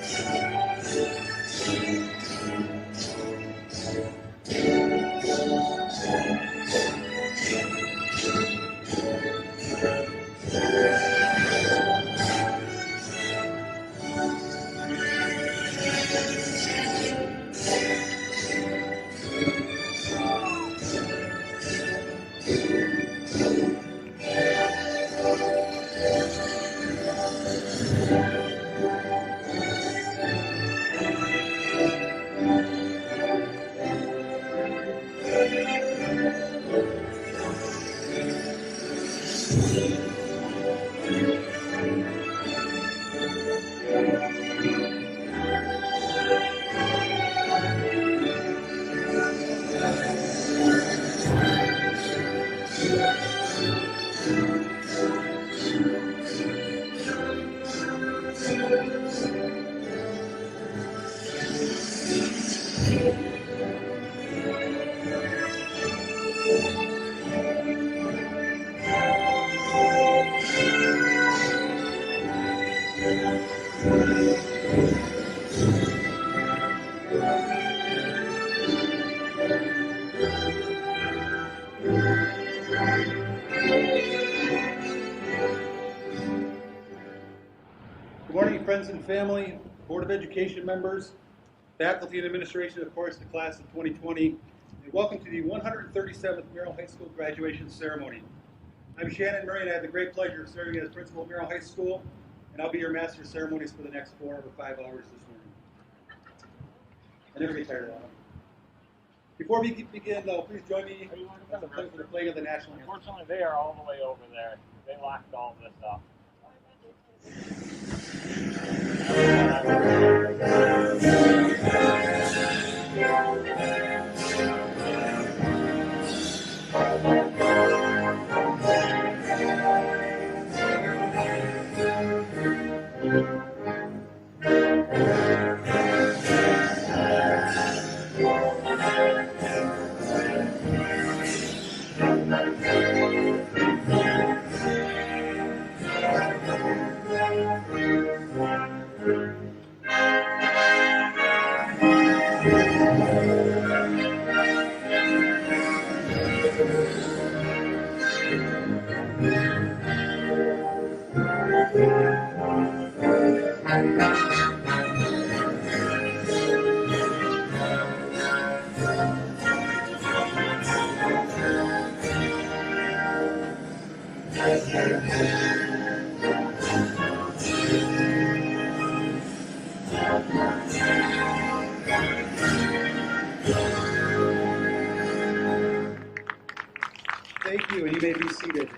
Good morning, friends and family, Board of Education members, faculty and administration, of course, the class of 2020, and welcome to the 137th Merrill High School graduation ceremony. I'm Shannon Murray, and I have the great pleasure of serving as principal of Merrill High School, and I'll be your master of ceremonies for the next 4 or 5 hours this morning. I never get tired of that. Before we begin, though, please join me for the playing of the national anthem. Unfortunately, they are all the way over there. They locked all this up. Thank you, and you may be seated.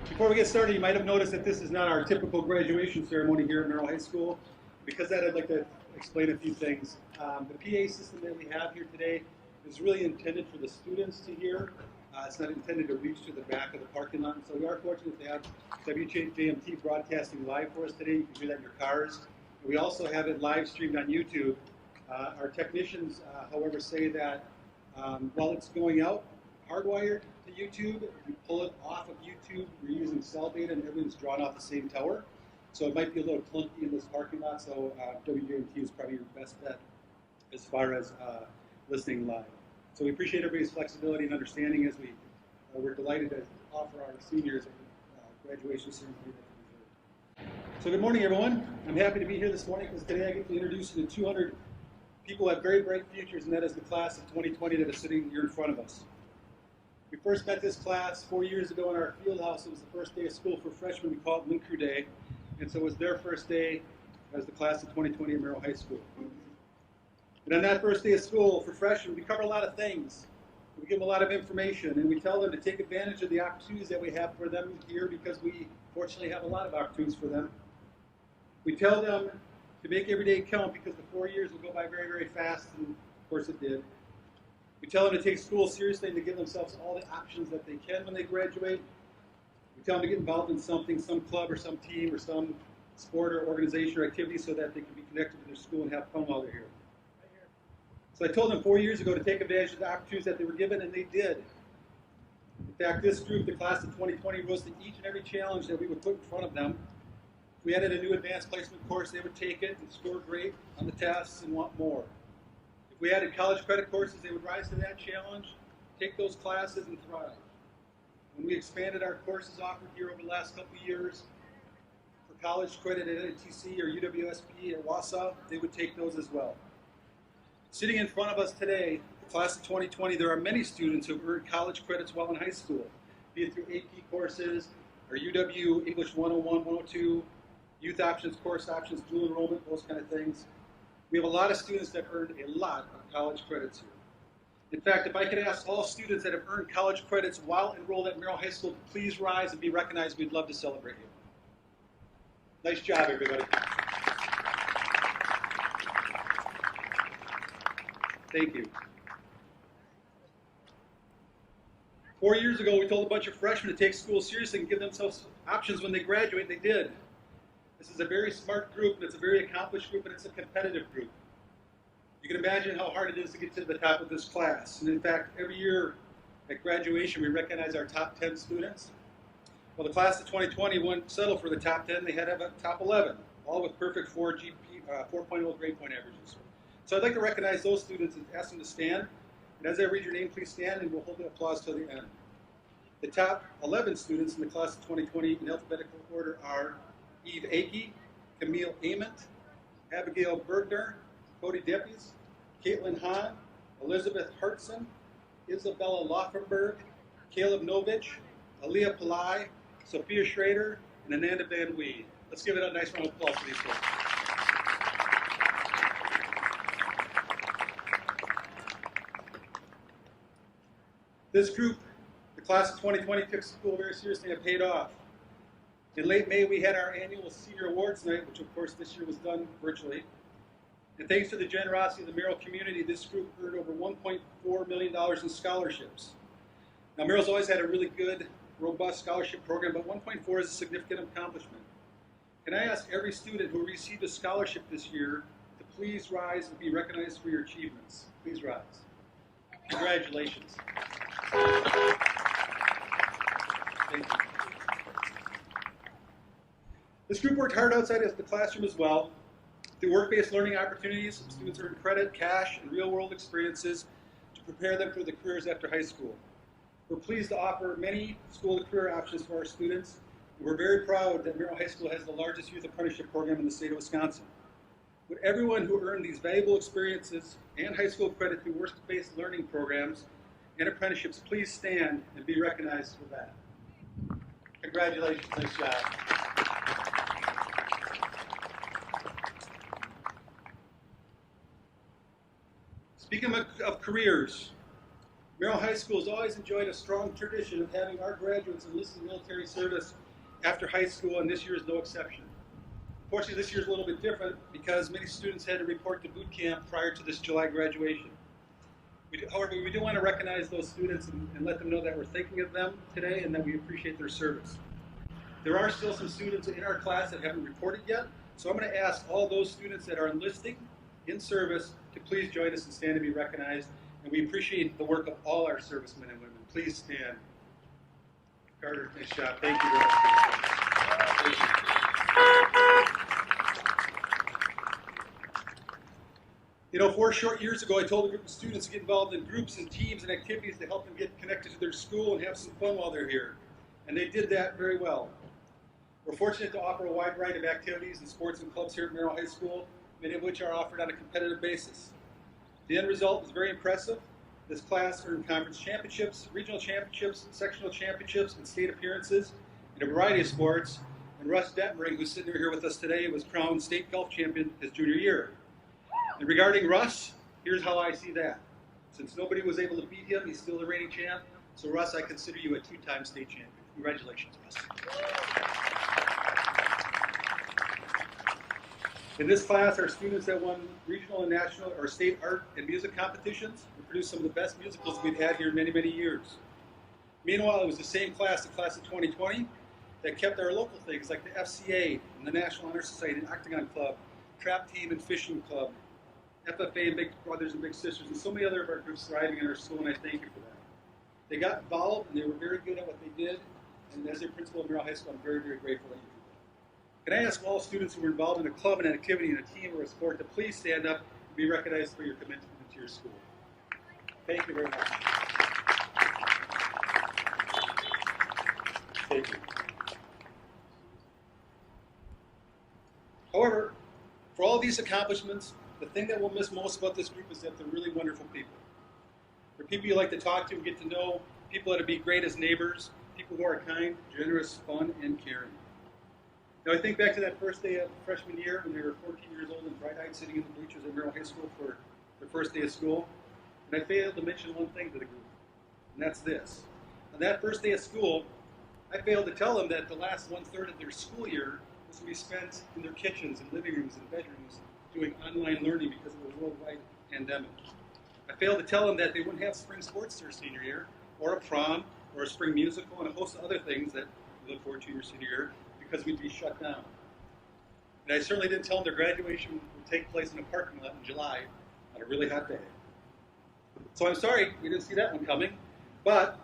Before we get started, you might have noticed that this is not our typical graduation ceremony here at Merrill High School. Because of that, I'd like to explain a few things. The PA system that we have here today is really intended for the students to hear. It's not intended to reach to the back of the parking lot. So we are fortunate to have WJMT broadcasting live for us today. You can hear that in your cars. And we also have it live streamed on YouTube. Our technicians, however, say that while it's going out hardwired to YouTube, if you pull it off of YouTube, we're using cell data and everything's drawn off the same tower. So it might be a little clunky in this parking lot, so WJMT is probably your best bet as far as listening live. So we appreciate everybody's flexibility and understanding as we're delighted to offer our seniors a graduation ceremony that they deserve. So good morning, everyone. I'm happy to be here this morning because today I get to introduce you to 200 people who have very bright futures, and that is the class of 2020 that is sitting here in front of us. We first met this class 4 years ago in our field house. It was the first day of school for freshmen. We called Link Crew Day. And so it was their first day as the class of 2020 at Merrill High School. And on that first day of school for freshmen, we cover a lot of things. We give them a lot of information, and we tell them to take advantage of the opportunities that we have for them here because we fortunately have a lot of opportunities for them. We tell them to make every day count because the 4 years will go by very, very fast, and of course it did. We tell them to take school seriously and to give themselves all the options that they can when they graduate. We tell them to get involved in something, some club or some team or some sport or organization or activity so that they can be connected to their school and have fun while they're here. So I told them 4 years ago to take advantage of the opportunities that they were given, and they did. In fact, this group, the class of 2020, rose to each and every challenge that we would put in front of them. We added a new advanced placement course. They would take it and score great on the tests and want more. If we added college credit courses, they would rise to that challenge, take those classes, and thrive. When we expanded our courses offered here over the last couple of years for college credit at NTC or UWSP or Wausau, they would take those as well. Sitting in front of us today, the class of 2020, there are many students who have earned college credits while in high school, be it through AP courses or UW English 101, 102, youth options, course options, dual enrollment, those kind of things. We have a lot of students that earned a lot of college credits here. In fact, if I could ask all students that have earned college credits while enrolled at Merrill High School to please rise and be recognized, we'd love to celebrate you. Nice job, everybody. Thank you. 4 years ago, we told a bunch of freshmen to take school seriously and give themselves options when they graduate. They did. This is a very smart group, and it's a very accomplished group, and it's a competitive group. You can imagine how hard it is to get to the top of this class. And in fact, every year at graduation, we recognize our top 10 students. Well, the class of 2020 wouldn't settle for the top 10. They had to have a top 11, all with perfect 4.0 grade point averages. So I'd like to recognize those students and ask them to stand. And as I read your name, please stand, and we'll hold the applause till the end. The top 11 students in the class of 2020 in alphabetical order are Eve Akey, Camille Ament, Abigail Bergner, Cody Deppies, Caitlin Hahn, Elizabeth Hartson, Isabella Laufenberg, Caleb Novich, Aaliyah Pillai, Sophia Schrader, and Ananda Van Wee. Let's give it a nice round of applause for these folks. This group, the class of 2020, took school very seriously and paid off. In late May, we had our annual Senior Awards Night, which of course this year was done virtually. And thanks to the generosity of the Merrill community, this group earned over $1.4 million in scholarships. Now, Merrill's always had a really good, robust scholarship program, but 1.4 is a significant accomplishment. Can I ask every student who received a scholarship this year to please rise and be recognized for your achievements? Please rise. Congratulations. Thank you. This group worked hard outside of the classroom as well. Through work-based learning opportunities, students earn credit, cash, and real-world experiences to prepare them for the careers after high school. We're pleased to offer many school and career options for our students, and we're very proud that Merrill High School has the largest youth apprenticeship program in the state of Wisconsin. Would everyone who earned these valuable experiences and high school credit through work-based learning programs and apprenticeships please stand and be recognized for that? Congratulations, nice job. Speaking of careers, Merrill High School has always enjoyed a strong tradition of having our graduates enlist in military service after high school, and this year is no exception. Unfortunately, this year is a little bit different because many students had to report to boot camp prior to this July graduation. However, we do want to recognize those students and let them know that we're thinking of them today and that we appreciate their service. There are still some students in our class that haven't reported yet, so I'm going to ask all those students that are enlisting in service to please join us and stand to be recognized. And we appreciate the work of all our servicemen and women. Please stand. Carter, nice job. Thank you very much. Thank you. You know, 4 short years ago, I told a group of students to get involved in groups and teams and activities to help them get connected to their school and have some fun while they're here. And they did that very well. We're fortunate to offer a wide variety of activities and sports and clubs here at Merrill High School, many of which are offered on a competitive basis. The end result was very impressive. This class earned conference championships, regional championships, sectional championships, and state appearances in a variety of sports. And Russ Detmering, who's sitting here with us today, was crowned state golf champion his junior year. And regarding Russ, here's how I see that. Since nobody was able to beat him, he's still the reigning champ. So Russ, I consider you a 2-time state champion. Congratulations, Russ. In this class are students that won regional and national or state art and music competitions and produced some of the best musicals we've had here in many, many years. Meanwhile, it was the same class, the class of 2020, that kept our local things like the FCA and the National Honor Society and Octagon Club, Trap Team and Fishing Club, FFA and Big Brothers and Big Sisters, and so many other of our groups thriving in our school, and I thank you for that. They got involved, and they were very good at what they did, and as a principal of Merrill High School, I'm very, very grateful that you did that. Can I ask all students who are involved in a club, an activity, in a team, or a sport to please stand up and be recognized for your commitment to your school? Thank you very much. Thank you. However, for all these accomplishments, the thing that we'll miss most about this group is that they're really wonderful people. They're people you like to talk to and get to know, people that would be great as neighbors, people who are kind, generous, fun, and caring. Now, I think back to that first day of freshman year when they were 14 years old and bright-eyed sitting in the bleachers at Merrill High School for their first day of school, and I failed to mention one thing to the group, and that's this. On that first day of school, I failed to tell them that the last one-third of their school year was to be spent in their kitchens and living rooms and bedrooms doing online learning because of the worldwide pandemic. I failed to tell them that they wouldn't have spring sports their senior year, or a prom, or a spring musical, and a host of other things that we look forward to your senior year because we'd be shut down. And I certainly didn't tell them their graduation would take place in a parking lot in July on a really hot day. So I'm sorry we didn't see that one coming, but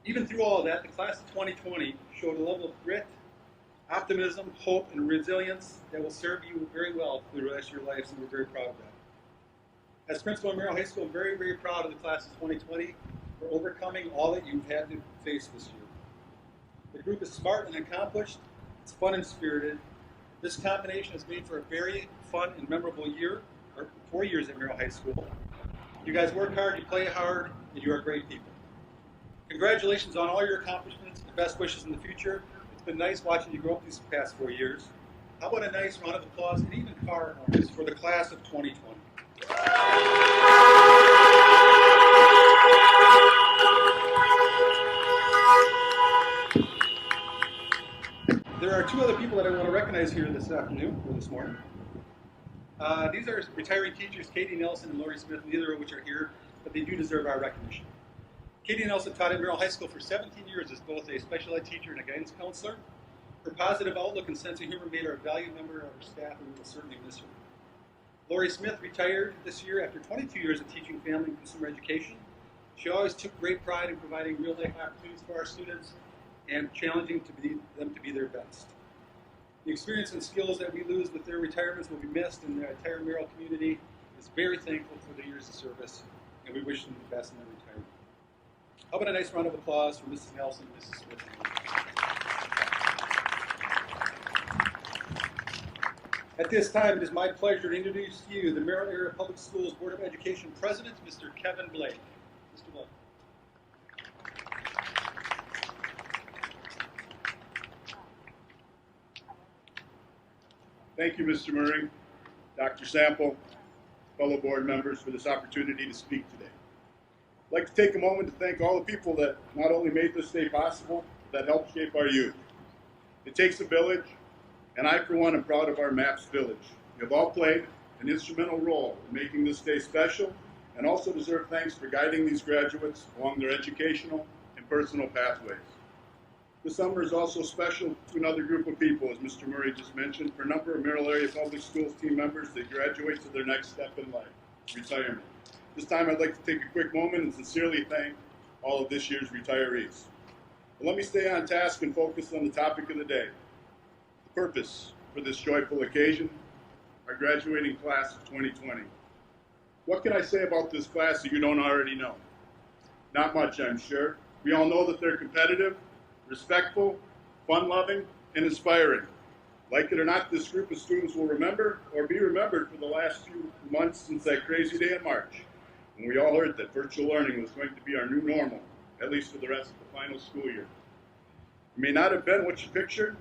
even through all of that, the class of 2020 showed a level of grit, optimism, hope, and resilience that will serve you very well for the rest of your lives, and we're very proud of that. As principal of Merrill High School, I'm very, very proud of the class of 2020 for overcoming all that you've had to face this year. The group is smart and accomplished, it's fun and spirited. This combination has made for a very fun and memorable year, or 4 years at Merrill High School. You guys work hard, you play hard, and you are great people. Congratulations on all your accomplishments and best wishes in the future. It's been nice watching you grow up these past 4 years. How about a nice round of applause and even car horns for the class of 2020? There are 2 other people that I want to recognize here this afternoon, or this morning. These are retiring teachers, Katie Nelson and Lori Smith, neither of which are here, but they do deserve our recognition. Katie Nelson taught at Merrill High School for 17 years as both a special ed teacher and a guidance counselor. Her positive outlook and sense of humor made her a valued member of our staff, and we will certainly miss her. Lori Smith retired this year after 22 years of teaching family and consumer education. She always took great pride in providing real-life opportunities for our students and challenging them to be their best. The experience and skills that we lose with their retirements will be missed, and the entire Merrill community is very thankful for the years of service, and we wish them the best in their retirement. How about a nice round of applause for Mrs. Nelson and Mrs. Smith? At this time, it is my pleasure to introduce to you the Merrill Area Public Schools Board of Education President, Mr. Kevin Blake. Mr. Blake. Thank you, Mr. Murray, Dr. Sample, fellow board members, for this opportunity to speak today. I'd like to take a moment to thank all the people that not only made this day possible, that helped shape our youth. It takes a village, and I, for one, am proud of our MAPS village. You have all played an instrumental role in making this day special, and also deserve thanks for guiding these graduates along their educational and personal pathways. This summer is also special to another group of people, as Mr. Murray just mentioned, for a number of Merrill Area Public Schools team members that graduate to their next step in life, retirement. This time I'd like to take a quick moment and sincerely thank all of this year's retirees. But let me stay on task and focus on the topic of the day, the purpose for this joyful occasion, our graduating class of 2020. What can I say about this class that you don't already know? Not much, I'm sure. We all know that they're competitive, respectful, fun-loving, and inspiring. Like it or not, this group of students will remember or be remembered for the last few months since that crazy day in March, when we all heard that virtual learning was going to be our new normal, at least for the rest of the final school year. It may not have been what you pictured.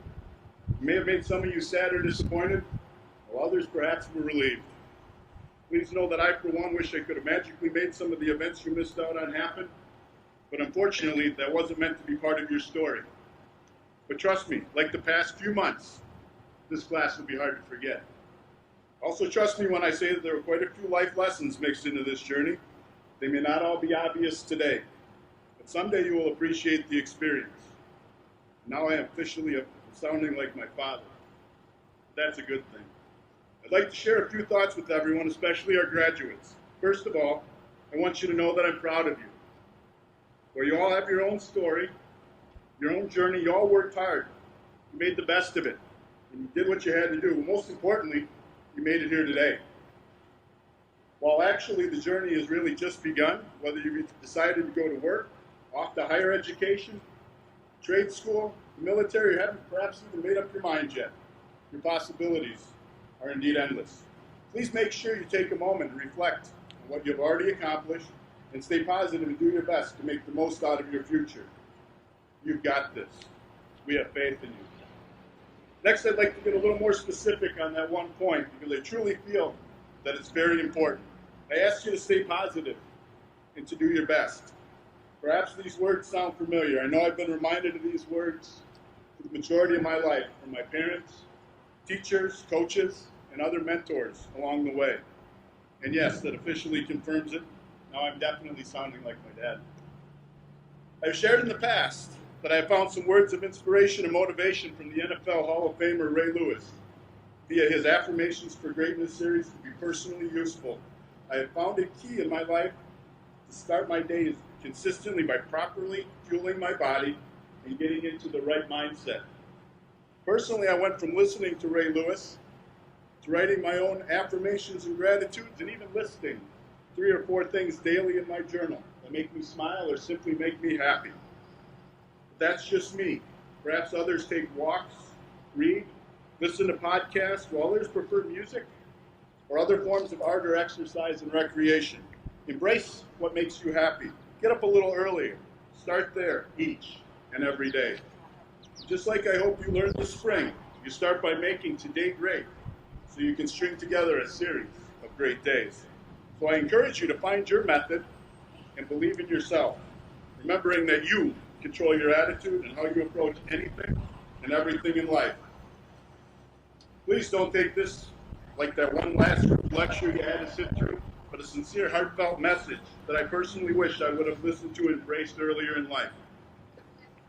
It may have made some of you sad or disappointed, while others perhaps were relieved. Please know that I, for one, wish I could have magically made some of the events you missed out on happen, but unfortunately, that wasn't meant to be part of your story. But trust me, like the past few months, this class will be hard to forget. Also trust me when I say that there were quite a few life lessons mixed into this journey. They may not all be obvious today, but someday you will appreciate the experience. Now I am officially sounding like my father. That's a good thing. I'd like to share a few thoughts with everyone, especially our graduates. First of all, I want you to know that I'm proud of you. Where you all have your own story, your own journey, you all worked hard. You made the best of it. and you did what you had to do. But most importantly, you made it here today. While actually the journey has really just begun, whether you've decided to go to work, off to higher education, trade school, the military, or haven't perhaps even made up your mind yet, your possibilities are indeed endless. Please make sure you take a moment and reflect on what you've already accomplished and stay positive and do your best to make the most out of your future. You've got this. We have faith in you. Next, I'd like to get a little more specific on that one point because I truly feel that it's very important. I ask you to stay positive and to do your best. Perhaps these words sound familiar. I know I've been reminded of these words for the majority of my life from my parents, teachers, coaches, and other mentors along the way. And yes, that officially confirms it. Now I'm definitely sounding like my dad. I've shared in the past that I found some words of inspiration and motivation from the NFL Hall of Famer Ray Lewis via his Affirmations for Greatness series to be personally useful. I have found it key in my life to start my days consistently by properly fueling my body and getting into the right mindset. Personally, I went from listening to Ray Lewis to writing my own affirmations and gratitudes and even listing 3 or 4 things daily in my journal that make me smile or simply make me happy. But that's just me. Perhaps others take walks, read, listen to podcasts, while others prefer music or other forms of art or exercise and recreation. Embrace what makes you happy. Get up a little earlier. Start there each and every day. Just like I hope you learned this spring, you start by making today great so you can string together a series of great days. So I encourage you to find your method and believe in yourself, remembering that you control your attitude and how you approach anything and everything in life. Please don't take this like that one last lecture you had to sit through, but a sincere, heartfelt message that I personally wish I would have listened to and embraced earlier in life.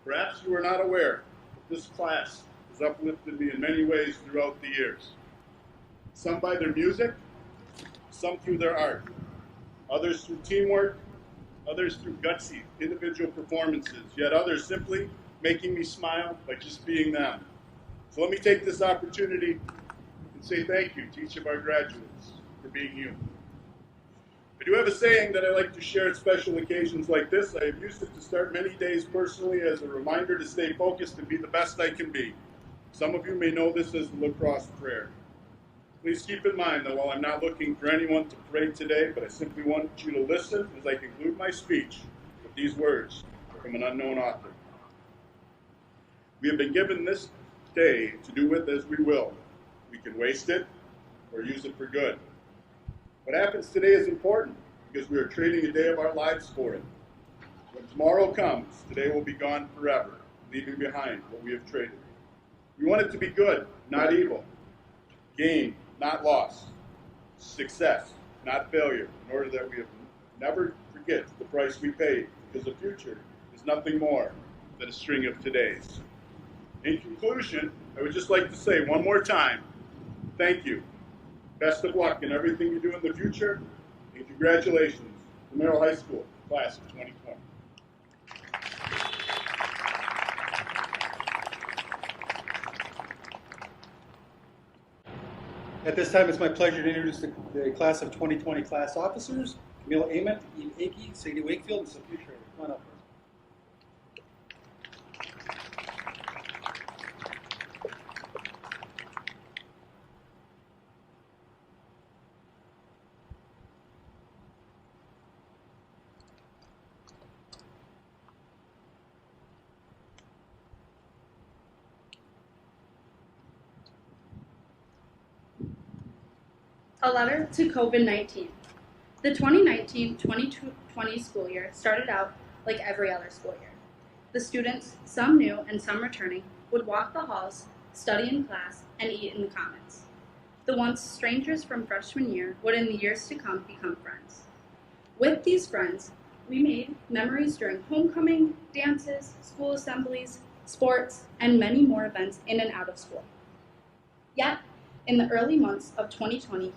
Perhaps you are not aware that this class has uplifted me in many ways throughout the years. Some by their music, some through their art, others through teamwork, others through gutsy individual performances, yet others simply making me smile by just being them. So let me take this opportunity and say thank you to each of our graduates for being you. I do have a saying that I like to share at special occasions like this. I have used it to start many days personally as a reminder to stay focused and be the best I can be. Some of you may know this as the lacrosse prayer. Please keep in mind that while I'm not looking for anyone to pray today, but I simply want you to listen as I conclude my speech with these words from an unknown author. We have been given this day to do with as we will. We can waste it or use it for good. What happens today is important because we are trading a day of our lives for it. When tomorrow comes, today will be gone forever, leaving behind what we have traded. We want it to be good, not evil. Gain, not loss. Success, not failure, in order that we never forget the price we paid, because the future is nothing more than a string of todays. In conclusion, I would just like to say one more time, thank you. Best of luck in everything you do in the future, and congratulations to Merrill High School, class of 2020. At this time, it's my pleasure to introduce the class of 2020 class officers, Camille Ament, Ian Akey, Sadie Wakefield, and Sophia Schrader. Come on up. A letter to COVID-19. The 2019-2020 school year started out like every other school year. The students, some new and some returning, would walk the halls, study in class, and eat in the commons. The once strangers from freshman year would in the years to come become friends. With these friends, we made memories during homecoming, dances, school assemblies, sports, and many more events in and out of school. Yet, in the early months of 2020,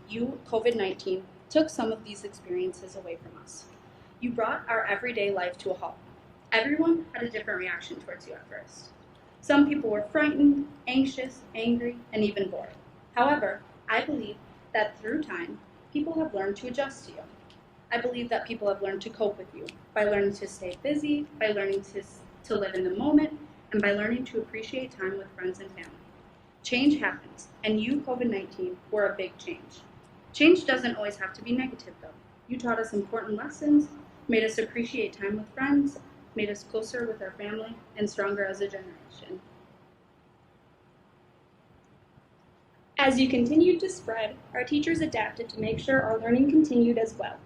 COVID-19, took some of these experiences away from us. You brought our everyday life to a halt. Everyone had a different reaction towards you at first. Some people were frightened, anxious, angry, and even bored. However, I believe that through time, people have learned to adjust to you. I believe that people have learned to cope with you by learning to stay busy, by learning to live in the moment, and by learning to appreciate time with friends and family. Change happens, and you, COVID-19, were a big change. Change doesn't always have to be negative, though. You taught us important lessons, made us appreciate time with friends, made us closer with our family, and stronger as a generation. As you continued to spread, our teachers adapted to make sure our learning continued as well.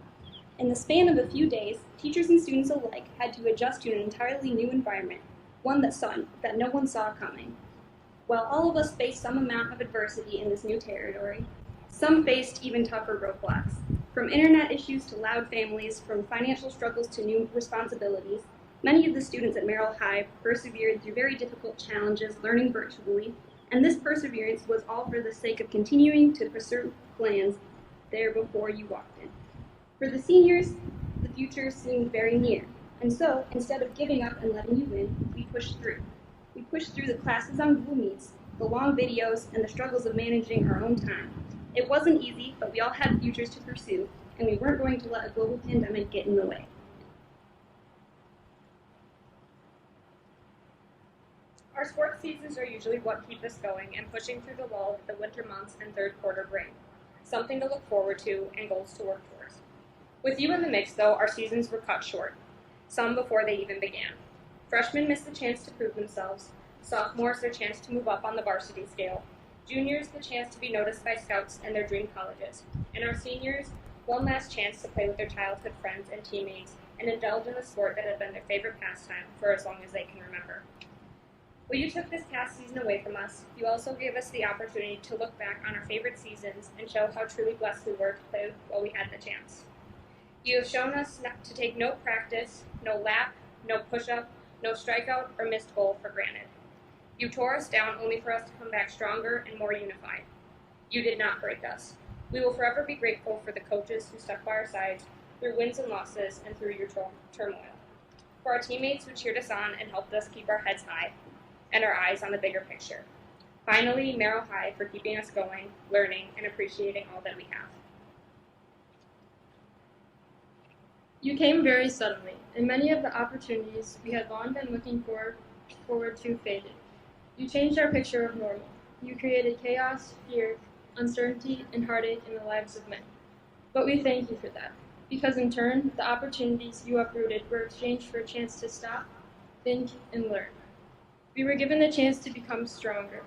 In the span of a few days, teachers and students alike had to adjust to an entirely new environment, one that no one saw coming. While all of us faced some amount of adversity in this new territory, some faced even tougher roadblocks. From internet issues to loud families, from financial struggles to new responsibilities, many of the students at Merrill High persevered through very difficult challenges learning virtually, and this perseverance was all for the sake of continuing to pursue plans there before you walked in. For the seniors, the future seemed very near, and so, instead of giving up and letting you win, we pushed through. We pushed through the classes on Google Meets, the long videos, and the struggles of managing our own time. It wasn't easy, but we all had futures to pursue, and we weren't going to let a global pandemic get in the way. Our sports seasons are usually what keep us going and pushing through the wall that the winter months and third quarter bring. Something to look forward to and goals to work towards. With you in the mix, though, our seasons were cut short, some before they even began. Freshmen missed the chance to prove themselves, sophomores their chance to move up on the varsity scale, juniors the chance to be noticed by scouts and their dream colleges, and our seniors one last chance to play with their childhood friends and teammates and indulge in the sport that had been their favorite pastime for as long as they can remember. While you took this past season away from us, you also gave us the opportunity to look back on our favorite seasons and show how truly blessed we were to play while we had the chance. You have shown us to take no practice, no lap, no push-up, no strikeout, or missed goal for granted. You tore us down only for us to come back stronger and more unified. You did not break us. We will forever be grateful for the coaches who stuck by our sides through wins and losses and through your turmoil. For our teammates who cheered us on and helped us keep our heads high and our eyes on the bigger picture. Finally, Merrill High for keeping us going, learning, and appreciating all that we have. You came very suddenly, and many of the opportunities we had long been looking forward to faded. You changed our picture of normal. You created chaos, fear, uncertainty, and heartache in the lives of many. But we thank you for that, because in turn, the opportunities you uprooted were exchanged for a chance to stop, think, and learn. We were given the chance to become stronger.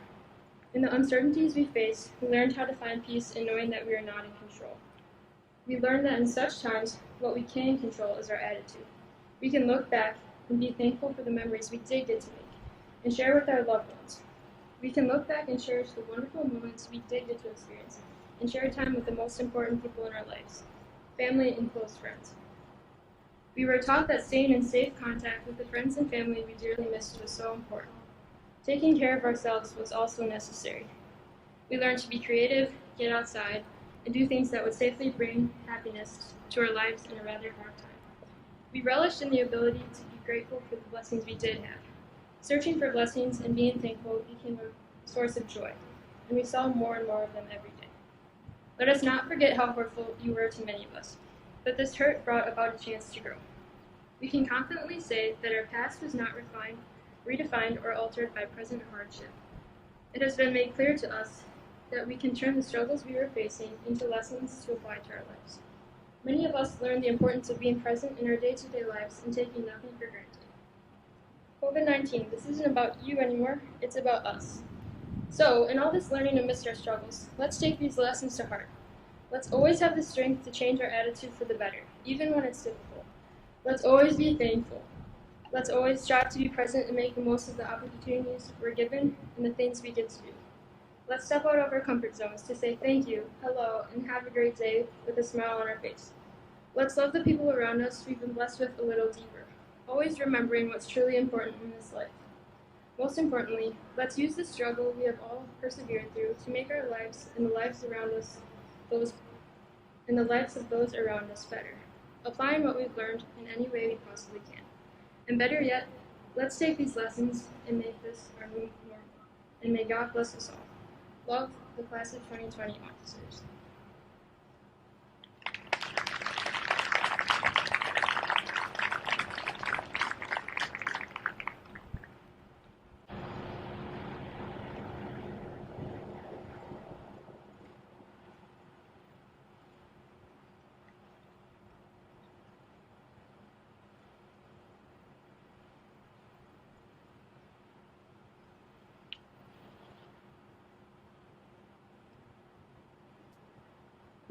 In the uncertainties we faced, we learned how to find peace in knowing that we are not in control. We learned that in such times, what we can control is our attitude. We can look back and be thankful for the memories we did get to make and share with our loved ones. We can look back and cherish the wonderful moments we did get to experience and share time with the most important people in our lives, family and close friends. We were taught that staying in safe contact with the friends and family we dearly missed was so important. Taking care of ourselves was also necessary. We learned to be creative, get outside, and do things that would safely bring happiness to our lives in a rather hard time. We relished in the ability to be grateful for the blessings we did have. Searching for blessings and being thankful became a source of joy, and we saw more and more of them every day. Let us not forget how hurtful you were to many of us, but this hurt brought about a chance to grow. We can confidently say that our past was not redefined, or altered by present hardship. It has been made clear to us that we can turn the struggles we were facing into lessons to apply to our lives. Many of us learned the importance of being present in our day-to-day lives and taking nothing for granted. COVID-19, this isn't about you anymore, it's about us. So, in all this learning amidst our struggles, let's take these lessons to heart. Let's always have the strength to change our attitude for the better, even when it's difficult. Let's always be thankful. Let's always strive to be present and make the most of the opportunities we're given and the things we get to do. Let's step out of our comfort zones to say thank you, hello, and have a great day with a smile on our face. Let's love the people around us we've been blessed with a little deeper, always remembering what's truly important in this life. Most importantly, let's use the struggle we have all persevered through to make our lives and the lives around us the lives of those around us better, applying what we've learned in any way we possibly can. And better yet, Let's take these lessons and make this our new normal. And may God bless us all. Love, the class of 2020 officers.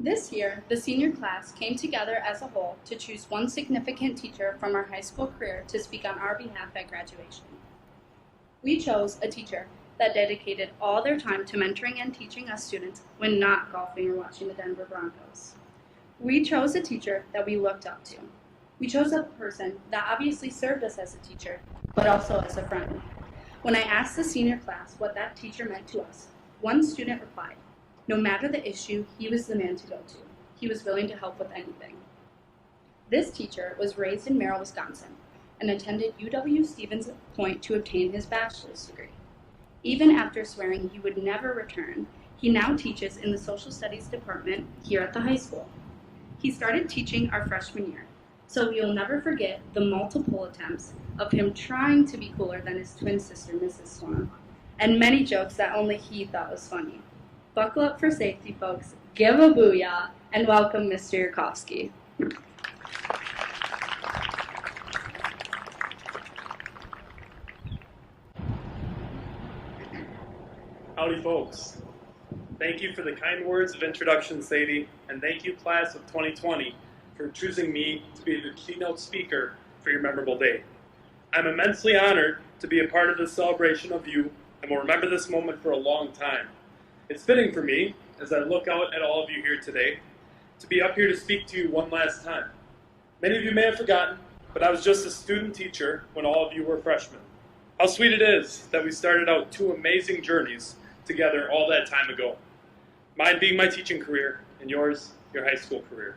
This year, the senior class came together as a whole to choose one significant teacher from our high school career to speak on our behalf at graduation. We chose a teacher that dedicated all their time to mentoring and teaching us students when not golfing or watching the Denver Broncos. We chose a teacher that we looked up to. We chose a person that obviously served us as a teacher, but also as a friend. When I asked the senior class what that teacher meant to us, one student replied, "No matter the issue, he was the man to go to. He was willing to help with anything." This teacher was raised in Merrill, Wisconsin, and attended UW-Stevens Point to obtain his bachelor's degree. Even after swearing he would never return, he now teaches in the social studies department here at the high school. He started teaching our freshman year, so we will never forget the multiple attempts of him trying to be cooler than his twin sister, Mrs. Swan, and many jokes that only he thought was funny. Buckle up for safety, folks. Give a booyah, and welcome Mr. Yurkovsky. Howdy, folks. Thank you for the kind words of introduction, Sadie, and thank you, class of 2020, for choosing me to be the keynote speaker for your memorable day. I'm immensely honored to be a part of this celebration of you, and will remember this moment for a long time. It's fitting for me, as I look out at all of you here today, to be up here to speak to you one last time. Many of you may have forgotten, but I was just a student teacher when all of you were freshmen. How sweet it is that we started out two amazing journeys together all that time ago. Mine being my teaching career, and yours, your high school career.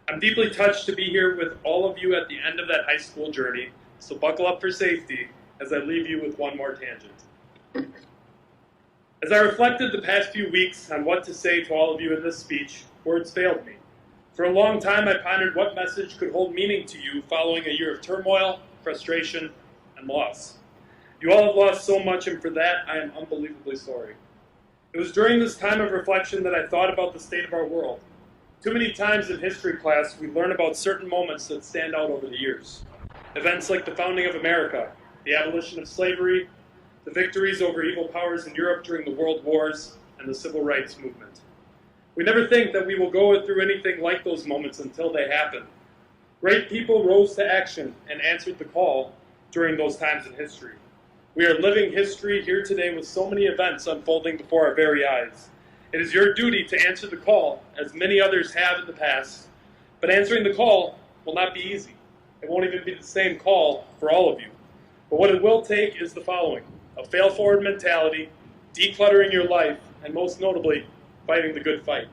I'm deeply touched to be here with all of you at the end of that high school journey, so buckle up for safety as I leave you with one more tangent. As I reflected the past few weeks on what to say to all of you in this speech, words failed me. For a long time, I pondered what message could hold meaning to you following a year of turmoil, frustration, and loss. You all have lost so much, and for that, I am unbelievably sorry. It was during this time of reflection that I thought about the state of our world. Too many times in history class, we learn about certain moments that stand out over the years. Events like the founding of America, the abolition of slavery, the victories over evil powers in Europe during the World Wars, and the Civil Rights Movement. We never think that we will go through anything like those moments until they happen. Great people rose to action and answered the call during those times in history. We are living history here today with so many events unfolding before our very eyes. It is your duty to answer the call, as many others have in the past, but answering the call will not be easy. It won't even be the same call for all of you. But what it will take is the following: a fail-forward mentality, decluttering your life, and most notably, fighting the good fight.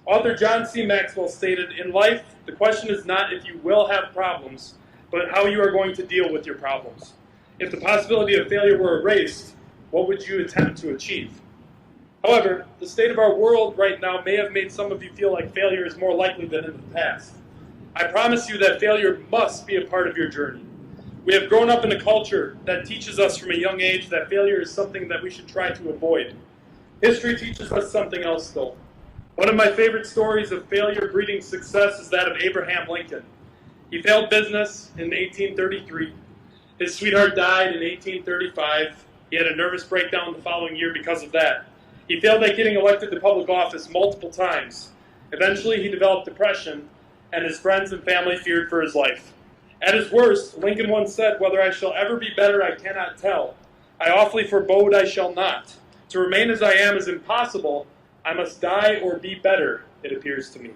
Author John C. Maxwell stated, "In life, the question is not if you will have problems, but how you are going to deal with your problems. If the possibility of failure were erased, what would you attempt to achieve?" However, the state of our world right now may have made some of you feel like failure is more likely than in the past. I promise you that failure must be a part of your journey. We have grown up in a culture that teaches us from a young age that failure is something that we should try to avoid. History teaches us something else, though. One of my favorite stories of failure breeding success is that of Abraham Lincoln. He failed business in 1833. His sweetheart died in 1835. He had a nervous breakdown the following year because of that. He failed at getting elected to public office multiple times. Eventually, he developed depression, and his friends and family feared for his life. At his worst, Lincoln once said, "Whether I shall ever be better, I cannot tell. I awfully forebode I shall not. To remain as I am is impossible. I must die or be better, it appears to me."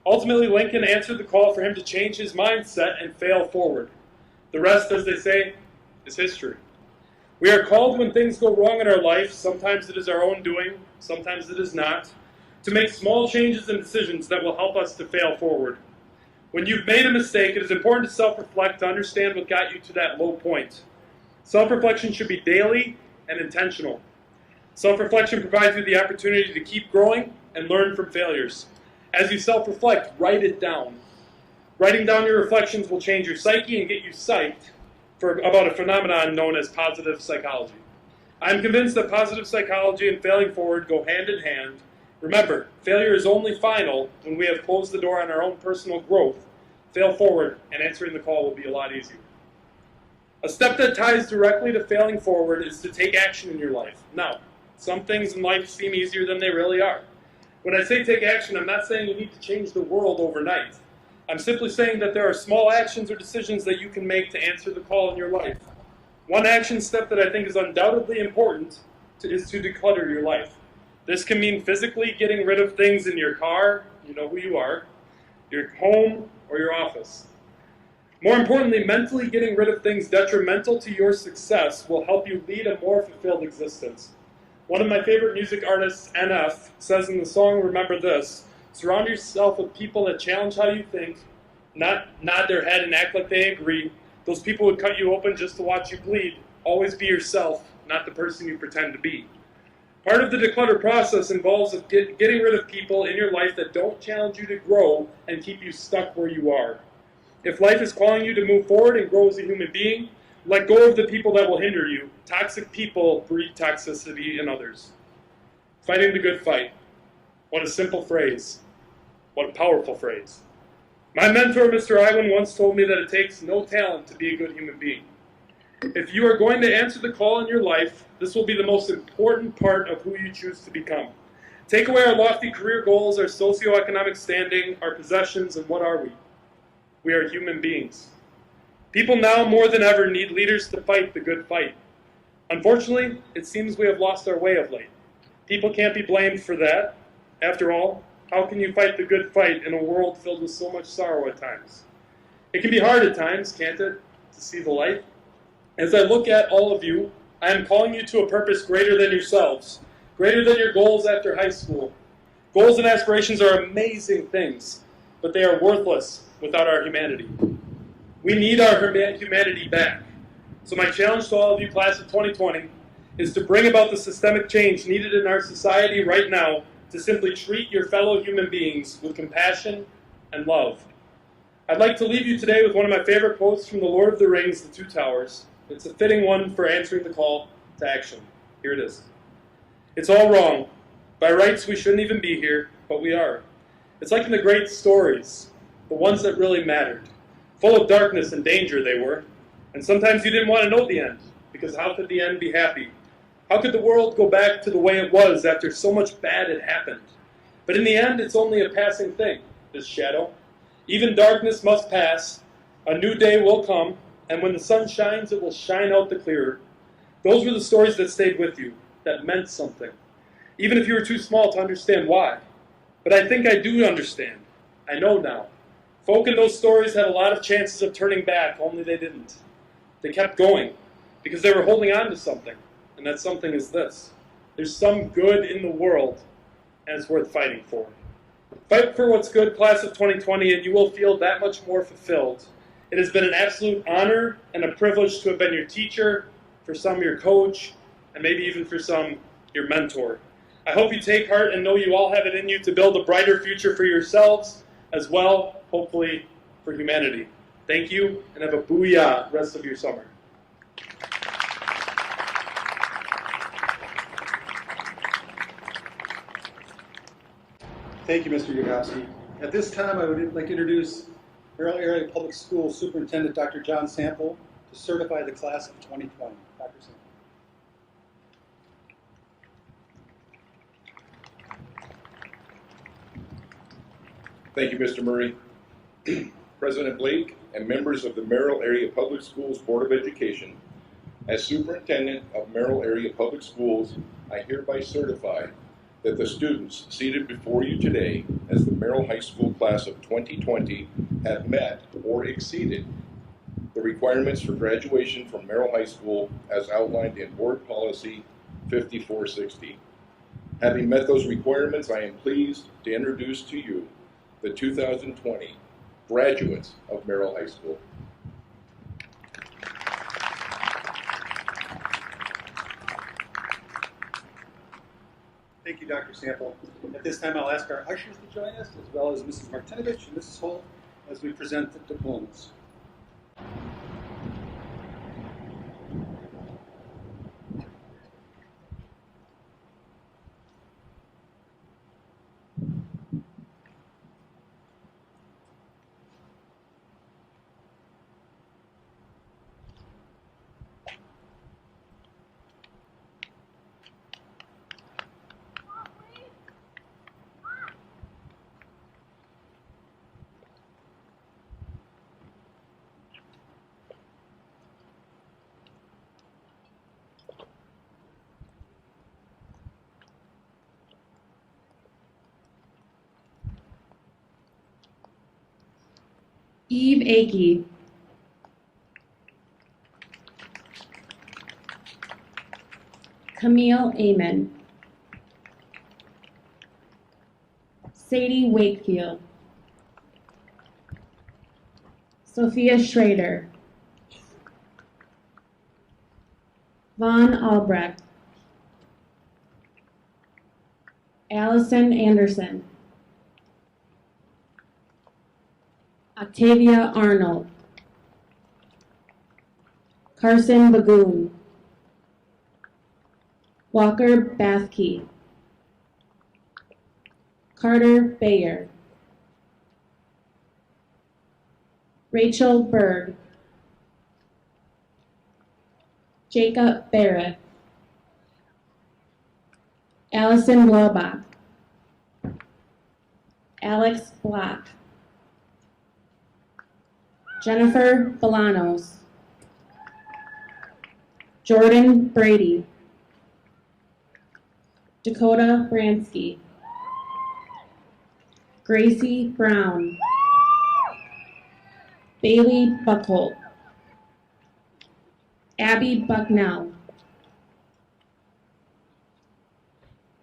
Ultimately, Lincoln answered the call for him to change his mindset and fail forward. The rest, as they say, is history. We are called when things go wrong in our life, sometimes it is our own doing, sometimes it is not, to make small changes and decisions that will help us to fail forward. When you've made a mistake, it is important to self-reflect to understand what got you to that low point. Self-reflection should be daily and intentional. Self-reflection provides you the opportunity to keep growing and learn from failures. As you self-reflect, write it down. Writing down your reflections will change your psyche and get you psyched about a phenomenon known as positive psychology. I'm convinced that positive psychology and failing forward go hand in hand. Remember, failure is only final when we have closed the door on our own personal growth. Fail forward, and answering the call will be a lot easier. A step that ties directly to failing forward is to take action in your life. Now, some things in life seem easier than they really are. When I say take action, I'm not saying you need to change the world overnight. I'm simply saying that there are small actions or decisions that you can make to answer the call in your life. One action step that I think is undoubtedly important is to declutter your life. This can mean physically getting rid of things in your car, you know who you are, your home, or your office. More importantly, mentally getting rid of things detrimental to your success will help you lead a more fulfilled existence. One of my favorite music artists, NF, says in the song Remember This, surround yourself with people that challenge how you think, not nod their head and act like they agree. Those people would cut you open just to watch you bleed. Always be yourself, not the person you pretend to be. Part of the declutter process involves getting rid of people in your life that don't challenge you to grow and keep you stuck where you are. If life is calling you to move forward and grow as a human being, let go of the people that will hinder you. Toxic people breed toxicity in others. Fighting the good fight. What a simple phrase. What a powerful phrase. My mentor, Mr. Iwan, once told me that it takes no talent to be a good human being. If you are going to answer the call in your life, this will be the most important part of who you choose to become. Take away our lofty career goals, our socioeconomic standing, our possessions, and what are we? We are human beings. People now more than ever need leaders to fight the good fight. Unfortunately, it seems we have lost our way of late. People can't be blamed for that. After all, how can you fight the good fight in a world filled with so much sorrow at times? It can be hard at times, can't it, to see the light? As I look at all of you, I am calling you to a purpose greater than yourselves, greater than your goals after high school. Goals and aspirations are amazing things, but they are worthless without our humanity. We need our humanity back. So my challenge to all of you, class of 2020, is to bring about the systemic change needed in our society right now to simply treat your fellow human beings with compassion and love. I'd like to leave you today with one of my favorite quotes from The Lord of the Rings, The Two Towers. It's a fitting one for answering the call to action. Here it is. It's all wrong. By rights, we shouldn't even be here, but we are. It's like in the great stories, the ones that really mattered. Full of darkness and danger they were, and sometimes you didn't want to know the end, because how could the end be happy? How could the world go back to the way it was after so much bad had happened? But in the end, it's only a passing thing, this shadow. Even darkness must pass, a new day will come, and when the sun shines, it will shine out the clearer. Those were the stories that stayed with you, that meant something, even if you were too small to understand why. But I think I do understand. I know now. Folk in those stories had a lot of chances of turning back, only they didn't. They kept going, because they were holding on to something, and that something is this. There's some good in the world, and it's worth fighting for. Fight for what's good, class of 2020, and you will feel that much more fulfilled. It has been an absolute honor and a privilege to have been your teacher, for some your coach, and maybe even for some your mentor. I hope you take heart and know you all have it in you to build a brighter future for yourselves, as well, hopefully, for humanity. Thank you, and have a booyah rest of your summer. Thank you, Mr. Yagowski. At this time, I would like to introduce Merrill Area Public Schools Superintendent Dr. John Sample to certify the class of 2020. Dr. Sample. Thank you, Mr. Murray. President Blake and members of the Merrill Area Public Schools Board of Education, as Superintendent of Merrill Area Public Schools, I hereby certify that the students seated before you today as the Merrill High School class of 2020 have met or exceeded the requirements for graduation from Merrill High School as outlined in Board Policy 5460. Having met those requirements, I am pleased to introduce to you the 2020 graduates of Merrill High School. you, Dr. Sample. At this time, I'll ask our ushers to join us, as well as Mrs. Martinovich and Mrs. Holt, as we present the diplomas. Eve Akey. Camille Amen. Sadie Wakefield. Sophia Schrader. Vaughn Albrecht. Allison Anderson. Octavia Arnold. Carson Bagoon. Walker Bathke. Carter Bayer. Rachel Berg. Jacob Barrett. Allison Blaubach. Alex Block. Jennifer Bolanos. Jordan Brady. Dakota Bransky. Gracie Brown. Bailey Buckholt. Abby Bucknell.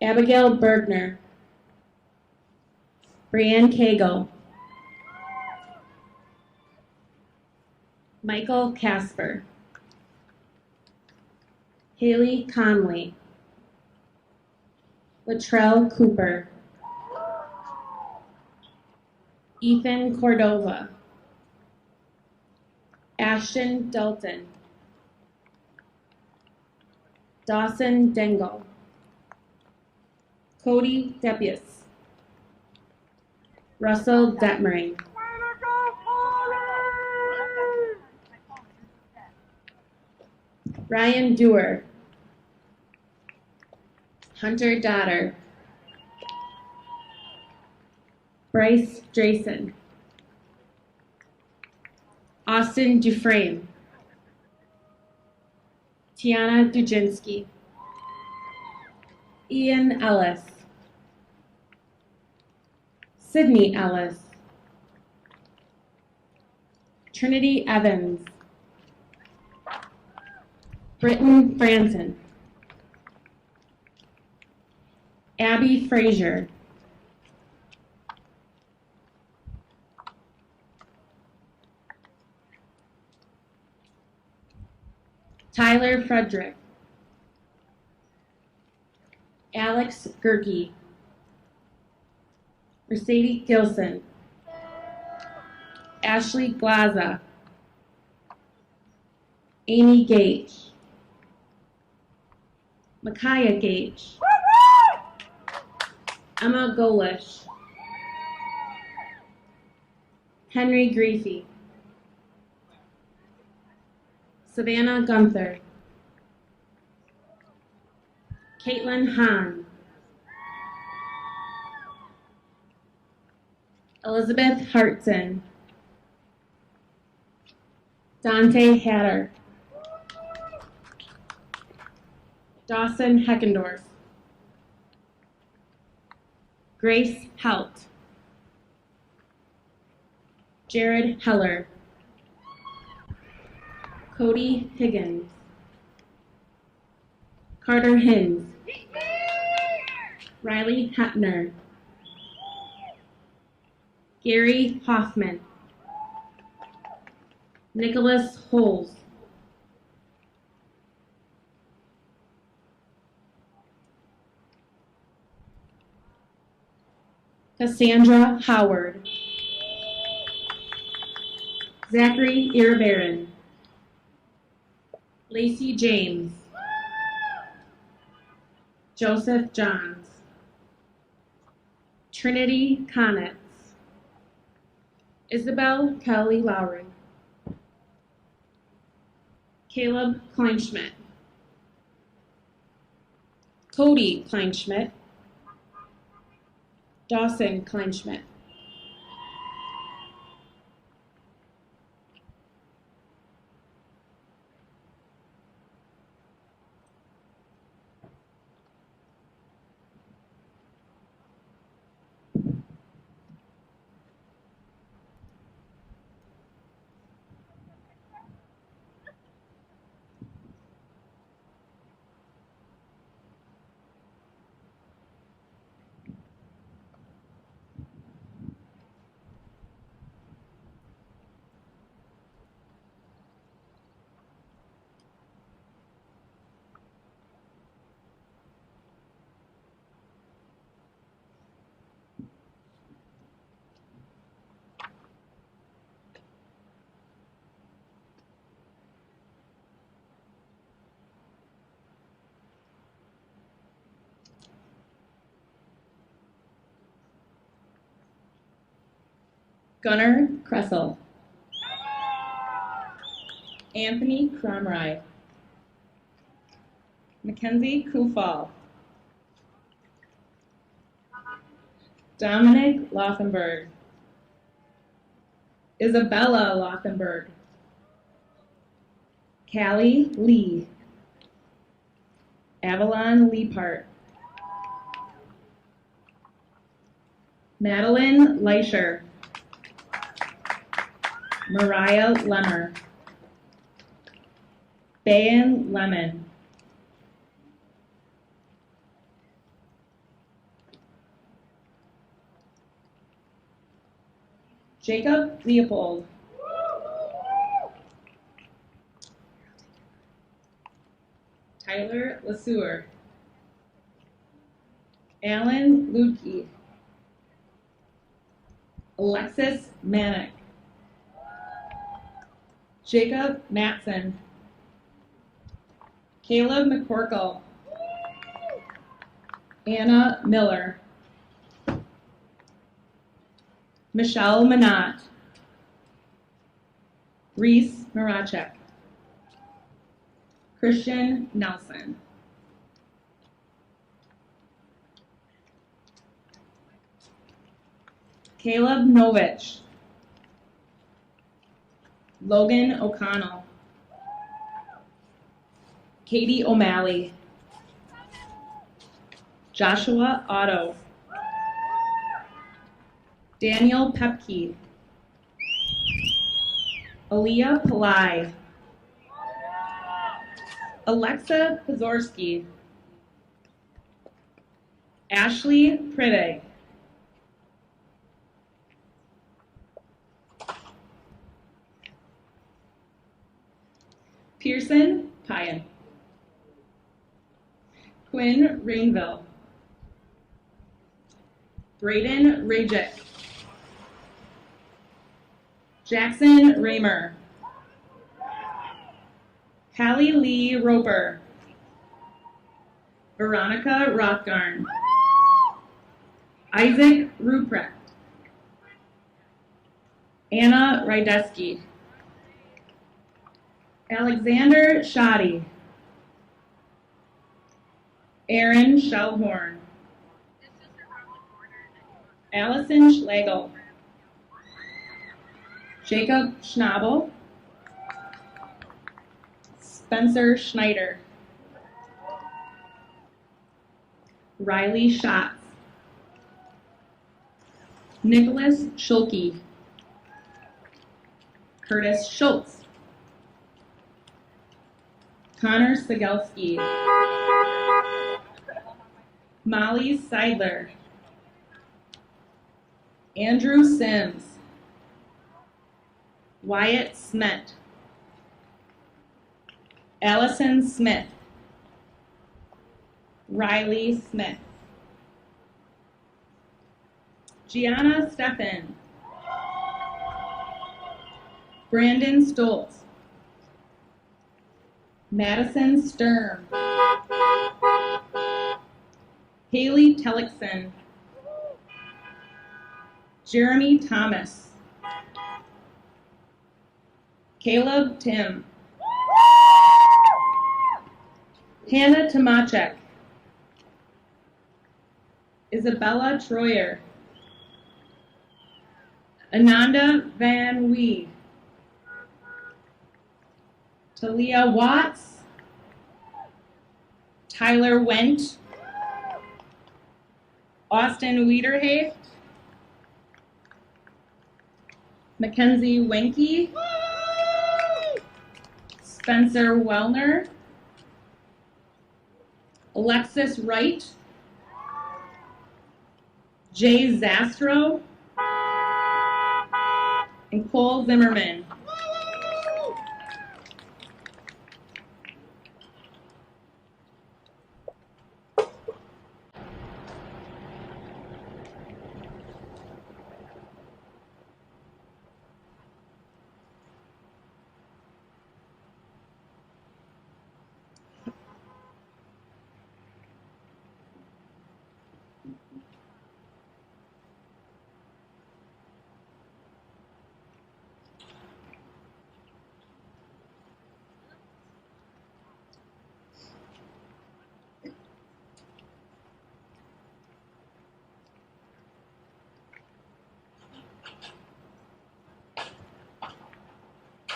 Abigail Bergner. Brianne Cagle. Michael Casper. Haley Conley. Latrell Cooper. Ethan Cordova. Ashton Dalton. Dawson Dengle. Cody Depius. Russell Detmering. Ryan Dewar. Hunter Dotter. Bryce Drason. Austin Dufresne. Tiana Dujinski. Ian Ellis. Sydney Ellis. Trinity Evans. Britton Franson. Abby Frazier. Tyler Frederick. Alex Gerke. Mercedes Gilson. Ashley Glaza. Amy Gage. Micaiah Gage. Emma Golish. Henry Griefey. Savannah Gunther. Caitlin Hahn. Elizabeth Hartson. Dante Hatter. Dawson Heckendorf. Grace Helt. Jared Heller. Cody Higgins. Carter Hinz. Riley Hepner. Gary Hoffman. Nicholas Holes. Cassandra Howard. Zachary Iribaran. Lacey James. Joseph Johns. Trinity Connetts. Isabel Kelly Lowry. Caleb Kleinschmidt. Cody Kleinschmidt. Dawson Kleinschmidt. Gunnar Kressel. Anthony Cromrye. Mackenzie Kufal. Dominic Lothenberg. Isabella Lothenberg. Callie Lee. Avalon Leapart. Madeline Leischer. Mariah Lemmer. Bayan Lemon. Jacob Leopold. Tyler LeSueur. Alan Ludke. Alexis Manick. Jacob Matson. Caleb McCorkle. Anna Miller. Michelle Manat. Reese Marachek. Christian Nelson. Caleb Novich. Logan O'Connell. Katie O'Malley. Joshua Otto. Daniel Pepke. Aaliyah Pillai. Alexa Pazorski. Ashley Pridig. Pearson Pyan. Quinn Rainville. Braden Rajic. Jackson Raymer. Hallie Lee Roper. Veronica Rothgarn. Isaac Ruprecht. Anna Rydeski. Alexander Shoddy. Aaron Schellhorn. Allison Schlegel. Jacob Schnabel. Spencer Schneider. Riley Schatz. Nicholas Schulke. Curtis Schultz. Connor Sigelski. Molly Seidler. Andrew Sims. Wyatt Smet. Allison Smith. Riley Smith. Gianna Steffen, Brandon Stoltz, Madison Sturm, Haley Tellickson, Jeremy Thomas, Caleb Tim, Hannah Tomachek, Isabella Troyer, Ananda Van Wee, Talia Watts, Tyler Wendt, Austin Wiederhafe, Mackenzie Wenke, Spencer Wellner, Alexis Wright, Jay Zastro, and Cole Zimmerman.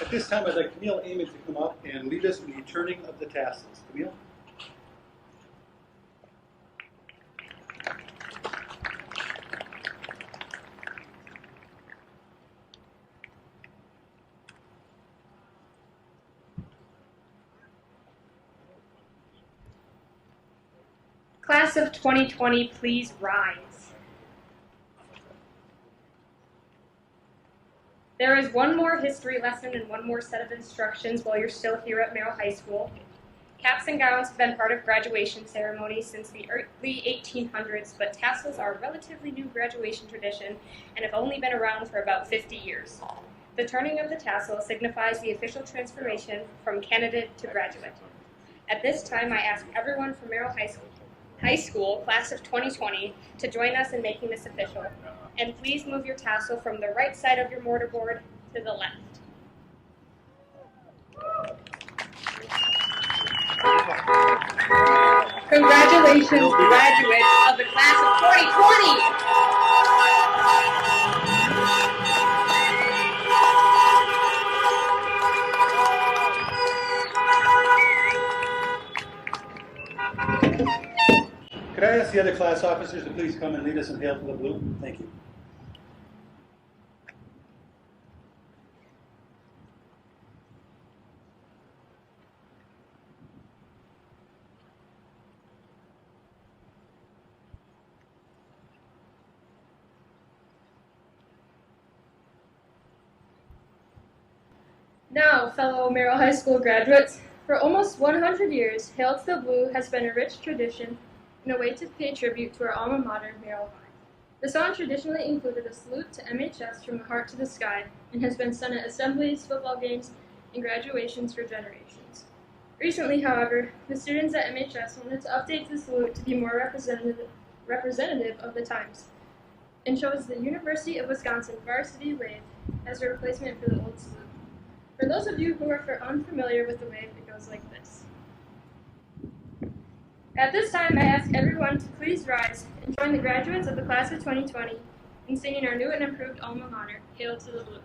At this time, I'd like Camille Amon to come up and lead us in the turning of the tassels. Camille? Class of 2020, please rise. There is one more history lesson and one more set of instructions while you're still here at Merrill High School. Caps and gowns have been part of graduation ceremonies since the early 1800s, but tassels are a relatively new graduation tradition and have only been around for about 50 years. The turning of the tassel signifies the official transformation from candidate to graduate. At this time, I ask everyone from Merrill High School, class of 2020, to join us in making this official. And please move your tassel from the right side of your mortarboard to the left. Congratulations, graduates of the class of 2020! Could I ask the other class officers to please come and lead us in Hail to the Blue? Thank you. Now, fellow Merrill High School graduates, for almost 100 years, Hail to the Blue has been a rich tradition and a way to pay tribute to our alma mater, Merrill High. The song traditionally included a salute to MHS from the heart to the sky and has been sung at assemblies, football games, and graduations for generations. Recently, however, the students at MHS wanted to update the salute to be more representative of the times and chose the University of Wisconsin Varsity Wave as a replacement for the old salute. For those of you who are unfamiliar with the wave, it goes like this. At this time, I ask everyone to please rise and join the graduates of the class of 2020 in singing our new and improved alma mater, Hail to the Blue.